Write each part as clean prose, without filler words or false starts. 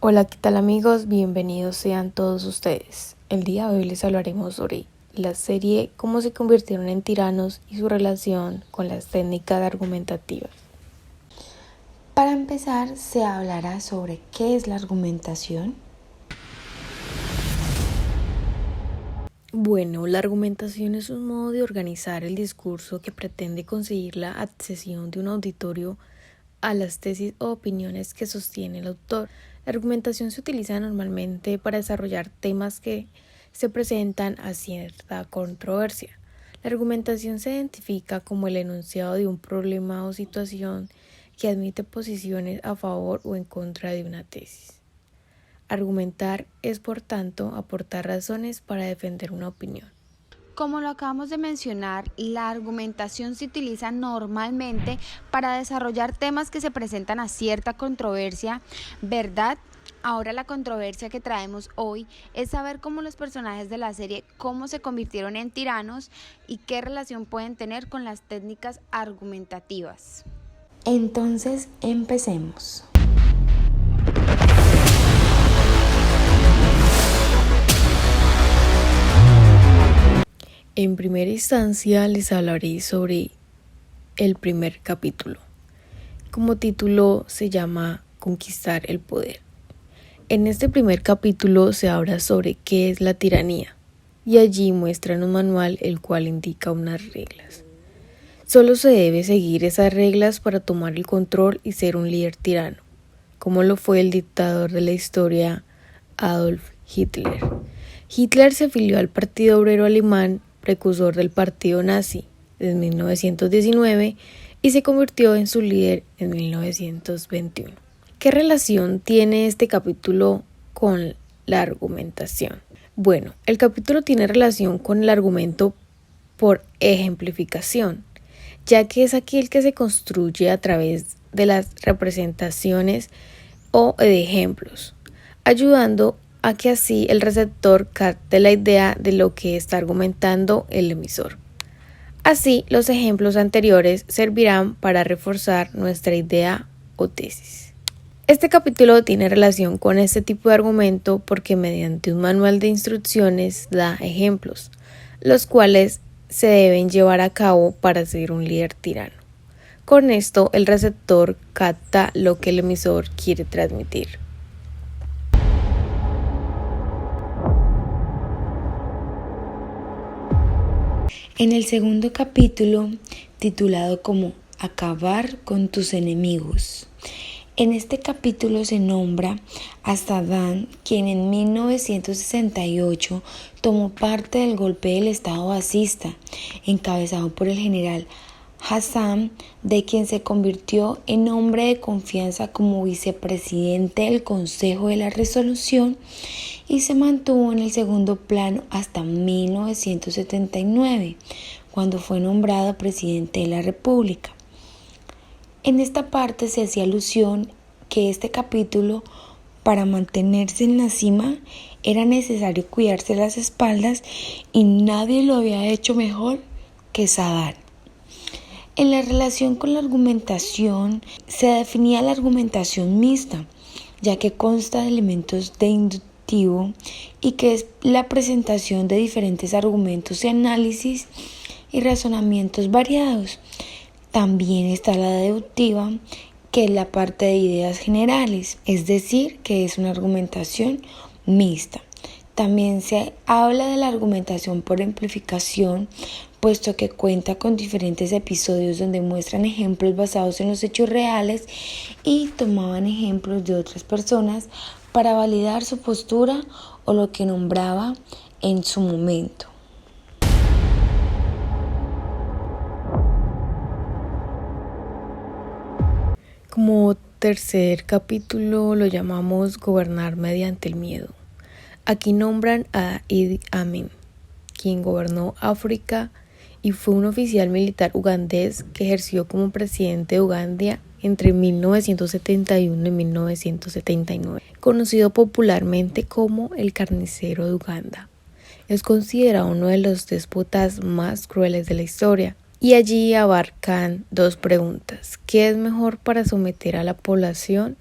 Hola, ¿qué tal amigos? Bienvenidos sean todos ustedes. El día de hoy les hablaremos sobre la serie Cómo se convirtieron en tiranos y su relación con las técnicas argumentativas. Para empezar, se hablará sobre qué es la argumentación. Bueno, la argumentación es un modo de organizar el discurso que pretende conseguir la adhesión de un auditorio a las tesis o opiniones que sostiene el autor. La argumentación se utiliza normalmente para desarrollar temas que se presentan a cierta controversia. La argumentación se identifica como el enunciado de un problema o situación que admite posiciones a favor o en contra de una tesis. Argumentar es, por tanto, aportar razones para defender una opinión. Como lo acabamos de mencionar, la argumentación se utiliza normalmente para desarrollar temas que se presentan a cierta controversia, ¿verdad? Ahora la controversia que traemos hoy es saber cómo los personajes de la serie cómo se convirtieron en tiranos y qué relación pueden tener con las técnicas argumentativas. Entonces, empecemos. En primera instancia les hablaré sobre el primer capítulo. Como título se llama Conquistar el poder. En este primer capítulo se habla sobre qué es la tiranía y allí muestran un manual el cual indica unas reglas. Solo se debe seguir esas reglas para tomar el control y ser un líder tirano, como lo fue el dictador de la historia Adolf Hitler. Hitler se afilió al Partido Obrero Alemán, precursor del partido nazi, en 1919 y se convirtió en su líder en 1921. ¿Qué relación tiene este capítulo con la argumentación? Bueno, el capítulo tiene relación con el argumento por ejemplificación, ya que es aquel que se construye a través de las representaciones o de ejemplos, ayudando a que así el receptor capte la idea de lo que está argumentando el emisor. Así, los ejemplos anteriores servirán para reforzar nuestra idea o tesis. Este capítulo tiene relación con este tipo de argumento porque mediante un manual de instrucciones da ejemplos, los cuales se deben llevar a cabo para ser un líder tirano. Con esto, el receptor capta lo que el emisor quiere transmitir. En el segundo capítulo, titulado como Acabar con tus enemigos. En este capítulo se nombra a Saddam, quien en 1968 tomó parte del golpe del Estado fascista, encabezado por el general Hassan, de quien se convirtió en hombre de confianza como vicepresidente del Consejo de la Resolución y se mantuvo en el segundo plano hasta 1979, cuando fue nombrado presidente de la República. En esta parte se hacía alusión que este capítulo, para mantenerse en la cima, era necesario cuidarse las espaldas y nadie lo había hecho mejor que Saddam. En la relación con la argumentación se definía la argumentación mixta, ya que consta de elementos de inductivo y que es la presentación de diferentes argumentos y análisis y razonamientos variados. También está la deductiva, que es la parte de ideas generales, es decir, que es una argumentación mixta. También se habla de la argumentación por ejemplificación, puesto que cuenta con diferentes episodios donde muestran ejemplos basados en los hechos reales y tomaban ejemplos de otras personas para validar su postura o lo que nombraba en su momento. Como tercer capítulo lo llamamos Gobernar mediante el miedo. Aquí nombran a Idi Amin, quien gobernó África y fue un oficial militar ugandés que ejerció como presidente de Uganda entre 1971 y 1979, conocido popularmente como el carnicero de Uganda. Es considerado uno de los déspotas más crueles de la historia. Y allí abarcan dos preguntas: ¿qué es mejor para someter a la población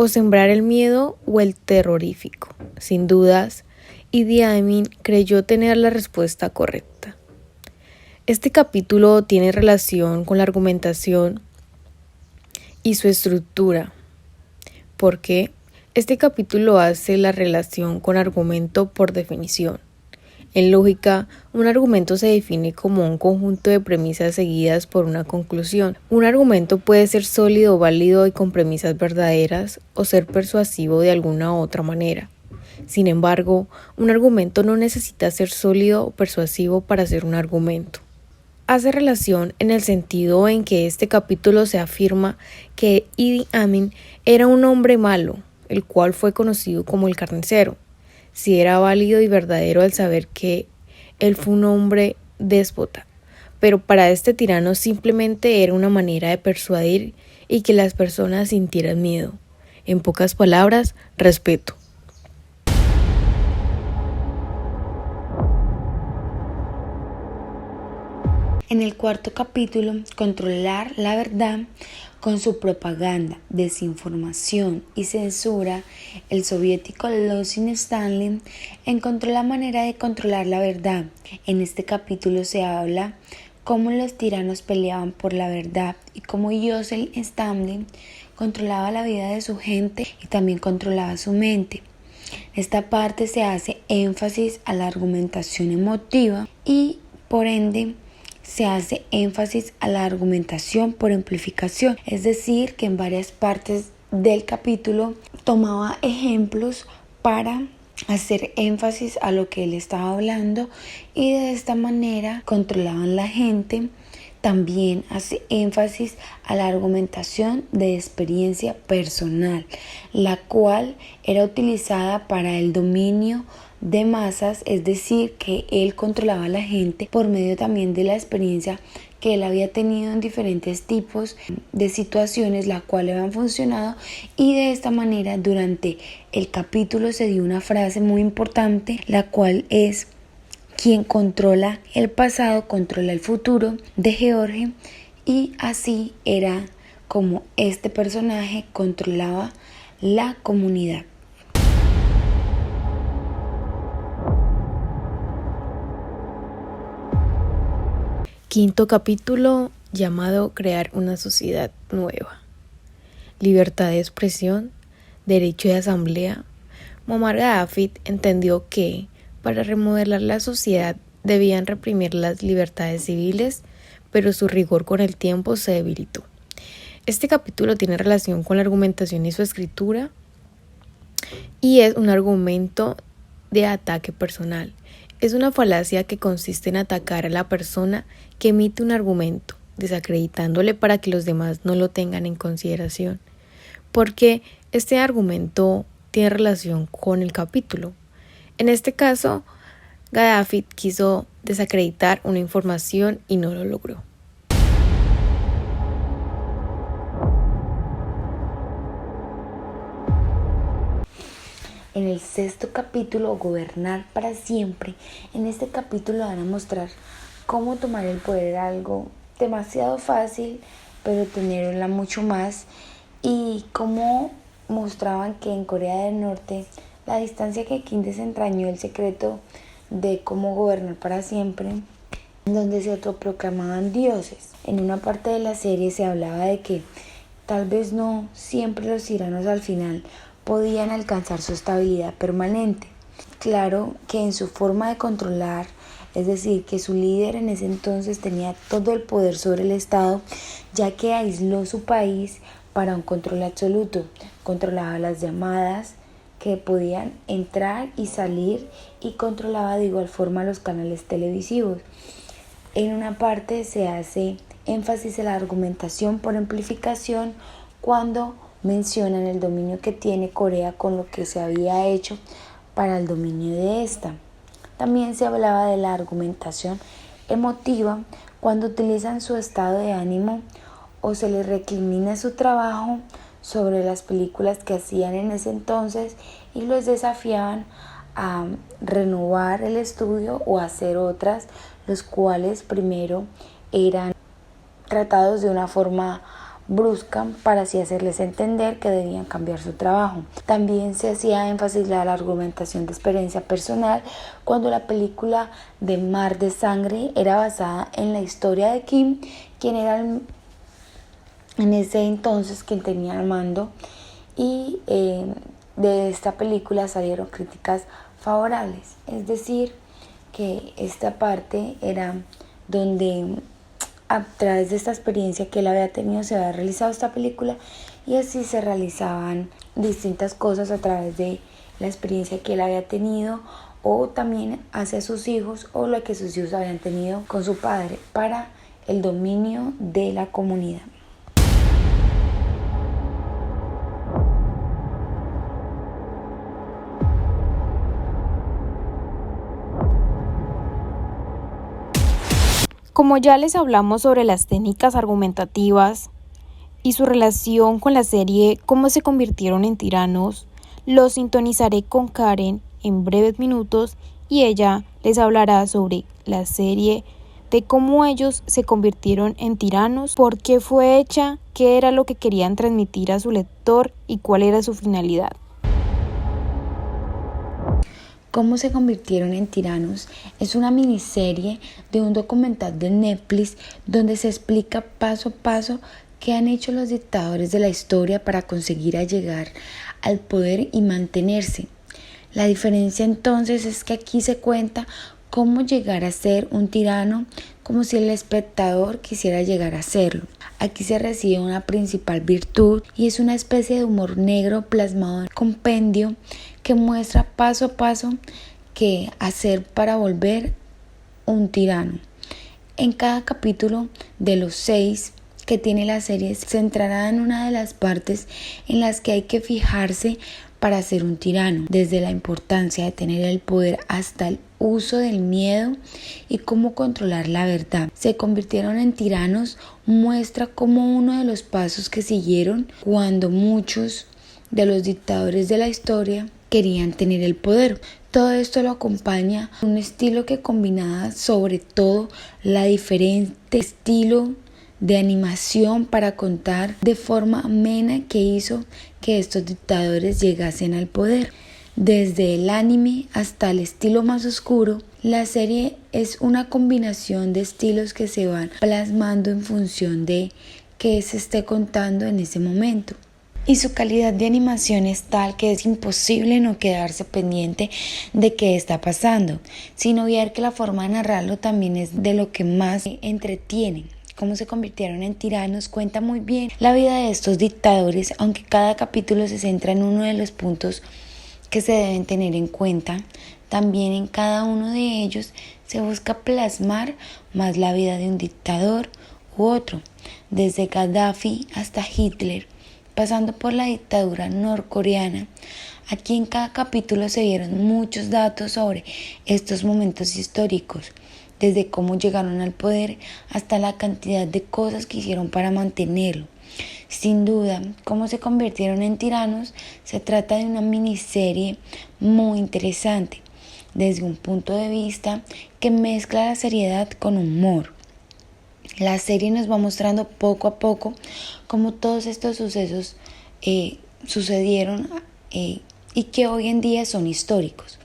o sembrar el miedo o el terrorífico. Sin dudas, Idi Amin creyó tener la respuesta correcta. Este capítulo tiene relación con la argumentación y su estructura. ¿Por qué? Este capítulo hace la relación con argumento por definición. En lógica, un argumento se define como un conjunto de premisas seguidas por una conclusión. Un argumento puede ser sólido, válido y con premisas verdaderas, o ser persuasivo de alguna u otra manera. Sin embargo, un argumento no necesita ser sólido o persuasivo para ser un argumento. Hace relación en el sentido en que este capítulo se afirma que Idi Amin era un hombre malo, el cual fue conocido como el carnicero. Si era válido y verdadero al saber que él fue un hombre déspota, pero para este tirano simplemente era una manera de persuadir y que las personas sintieran miedo. En pocas palabras, respeto. En el cuarto capítulo, controlar la verdad. Con su propaganda, desinformación y censura, el soviético Losing Stalin encontró la manera de controlar la verdad. En este capítulo se habla cómo los tiranos peleaban por la verdad y cómo Joseph Stalin controlaba la vida de su gente y también controlaba su mente. En esta parte se hace énfasis a la argumentación emotiva y, por ende, se hace énfasis a la argumentación por amplificación, es decir, que en varias partes del capítulo tomaba ejemplos para hacer énfasis a lo que él estaba hablando y de esta manera controlaban la gente. También hace énfasis a la argumentación de experiencia personal, la cual era utilizada para el dominio de masas, es decir, que él controlaba a la gente por medio también de la experiencia que él había tenido en diferentes tipos de situaciones, la cual le habían funcionado, y de esta manera durante el capítulo se dio una frase muy importante, la cual es: quien controla el pasado controla el futuro, de George, y así era como este personaje controlaba la comunidad. Quinto capítulo, llamado Crear una sociedad nueva. Libertad de expresión, derecho de asamblea. Muammar Gaddafi entendió que, para remodelar la sociedad, debían reprimir las libertades civiles, pero su rigor con el tiempo se debilitó. Este capítulo tiene relación con la argumentación y su escritura, y es un argumento de ataque personal. Es una falacia que consiste en atacar a la persona que emite un argumento, desacreditándole para que los demás no lo tengan en consideración, porque este argumento tiene relación con el capítulo. En este caso, Gaddafi quiso desacreditar una información y no lo logró. En el sexto capítulo, Gobernar para siempre, en este capítulo van a mostrar cómo tomar el poder era algo demasiado fácil, pero tenerla mucho más, y cómo mostraban que en Corea del Norte la distancia que Kim desentrañó el secreto de cómo gobernar para siempre, en donde se autoproclamaban dioses. En una parte de la serie se hablaba de que tal vez no siempre los tiranos al final podían alcanzar su estabilidad permanente. Claro que en su forma de controlar, es decir, que su líder en ese entonces tenía todo el poder sobre el Estado, ya que aisló su país para un control absoluto. Controlaba las llamadas que podían entrar y salir y controlaba de igual forma los canales televisivos. En una parte se hace énfasis en la argumentación por amplificación cuando mencionan el dominio que tiene Corea con lo que se había hecho para el dominio de esta. También se hablaba de la argumentación emotiva cuando utilizan su estado de ánimo o se les recrimina su trabajo sobre las películas que hacían en ese entonces y los desafiaban a renovar el estudio o hacer otras, los cuales primero eran tratados de una forma brusca para así hacerles entender que debían cambiar su trabajo. También se hacía énfasis a la argumentación de experiencia personal cuando la película de Mar de Sangre era basada en la historia de Kim, quien era en ese entonces quien tenía el mando, y de esta película salieron críticas favorables. Es decir, que esta parte era donde a través de esta experiencia que él había tenido se había realizado esta película, y así se realizaban distintas cosas a través de la experiencia que él había tenido o también hacia sus hijos o lo que sus hijos habían tenido con su padre para el dominio de la comunidad. Como ya les hablamos sobre las técnicas argumentativas y su relación con la serie Cómo se convirtieron en tiranos, los sintonizaré con Karen en breves minutos y ella les hablará sobre la serie, de cómo ellos se convirtieron en tiranos, por qué fue hecha, qué era lo que querían transmitir a su lector y cuál era su finalidad. Cómo se convirtieron en tiranos es una miniserie de un documental de Netflix donde se explica paso a paso qué han hecho los dictadores de la historia para conseguir llegar al poder y mantenerse. La diferencia entonces es que aquí se cuenta cómo llegar a ser un tirano como si el espectador quisiera llegar a serlo. Aquí se recibe una principal virtud y es una especie de humor negro plasmado en un compendio que muestra paso a paso qué hacer para volver un tirano. En cada capítulo de los 6 que tiene la serie se centrará en una de las partes en las que hay que fijarse para ser un tirano, desde la importancia de tener el poder hasta el uso del miedo y cómo controlar la verdad. Se convirtieron en tiranos muestra como uno de los pasos que siguieron cuando muchos de los dictadores de la historia querían tener el poder. Todo esto lo acompaña un estilo que combinaba sobre todo la diferente estilo de animación para contar de forma amena que hizo que estos dictadores llegasen al poder. Desde el anime hasta el estilo más oscuro, la serie es una combinación de estilos que se van plasmando en función de qué se esté contando en ese momento. Y su calidad de animación es tal que es imposible no quedarse pendiente de qué está pasando, sino ver que la forma de narrarlo también es de lo que más entretiene. Cómo se convirtieron en tiranos cuenta muy bien la vida de estos dictadores, aunque cada capítulo se centra en uno de los puntos que se deben tener en cuenta. También en cada uno de ellos se busca plasmar más la vida de un dictador u otro, desde Gaddafi hasta Hitler, pasando por la dictadura norcoreana. Aquí en cada capítulo se dieron muchos datos sobre estos momentos históricos, desde cómo llegaron al poder hasta la cantidad de cosas que hicieron para mantenerlo. Sin duda, Cómo se convirtieron en tiranos se trata de una miniserie muy interesante, desde un punto de vista que mezcla la seriedad con humor. La serie nos va mostrando poco a poco cómo todos estos sucesos sucedieron y que hoy en día son históricos.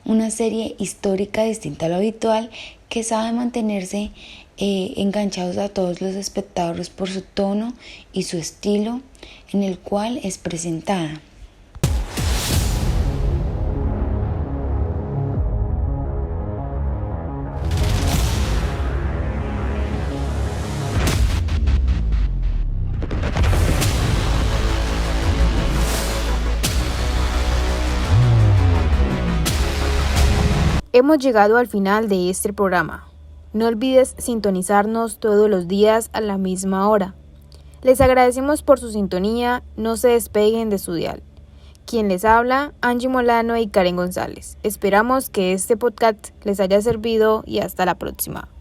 Una serie histórica distinta a lo habitual que sabe mantenerse enganchados a todos los espectadores por su tono y su estilo en el cual es presentada. Hemos llegado al final de este programa. No olvides sintonizarnos todos los días a la misma hora. Les agradecemos por su sintonía, no se despeguen de su dial. Quien les habla, Angie Molano y Karen González. Esperamos que este podcast les haya servido y hasta la próxima.